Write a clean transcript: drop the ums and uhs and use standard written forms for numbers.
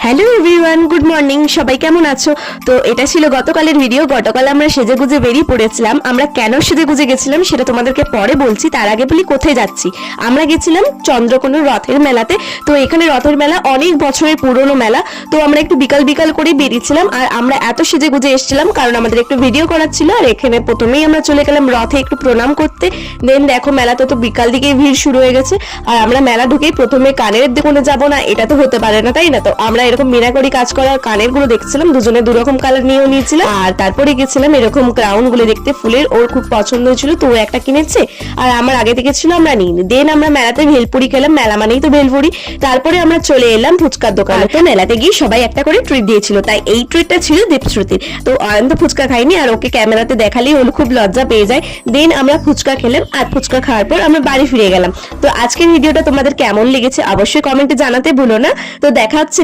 Hello everyone, good morning. সবাই কেমন আছো? তো এটা ছিল গতকালের ভিডিও। গতকাল আমরা সেজে গুজে বেরিয়ে পড়েছিলাম। আমরা কেন সেজে গুজে গেছিলাম সেটা তোমাদেরকে পরে বলছি। তার আগে বলি কোথায় যাচ্ছি। আমরা গেছিলাম চন্দ্রকোনার রথের মেলাতে। তো এখানে রথের মেলা অনেক বছরের পুরনো মেলা। তো আমরা একটু বিকাল বিকাল করে বেরিয়েছিলাম। আর আমরা এত সেজে গুজে এসেছিলাম কারণ আমাদের একটু ভিডিও করার ছিল। আর এখানে প্রথমেই আমরা চলে গেলাম রথে একটু প্রণাম করতে। দেন দেখো মেলাতে তো বিকাল দিকেই ভিড় শুরু হয়ে গেছে। আর আমরা মেলা ঢুকেই প্রথমে কানের দোকানে যাবো না, এটা তো হতে পারে না, তাই না? তো আমরা এরকম মিনাকরি কাজ করার কানের গুলো দেখছিলাম, দুজনে দুরকম কালার নিয়েও নিয়েছিলাম। আর তারপরে গেছিলাম এরকম ক্রাউন গুলো দেখতে ফুলের। ওর খুব পছন্দ হয়েছিল তো ও একটা কিনেছে, আর আমার আগে থেকে ছিল আমরা নিইনি। দেন আমরা মেলাতে ভেলপুরি খেলাম, মেলা মানেই তো ভেলপুরি। তারপরে আমরা চলে এলাম ফুচকার দোকানে। তো মেলাতে গিয়ে সবাই একটা করে ট্রিট দিয়েছিল, তাই এই ট্রিটটা ছিল দীপশ্রুতির। তো অয়ন্ত ফুচকা খাইনি, আর ওকে ক্যামেরাতে দেখালেই ওর খুব লজ্জা পেয়ে যায়। দেন আমরা ফুচকা খেলাম, আর ফুচকা খাওয়ার পর আমরা বাড়ি ফিরে গেলাম। তো আজকের ভিডিওটা তোমাদের কেমন লেগেছে অবশ্যই কমেন্টে জানাতে ভুলো না। তো দেখা হচ্ছে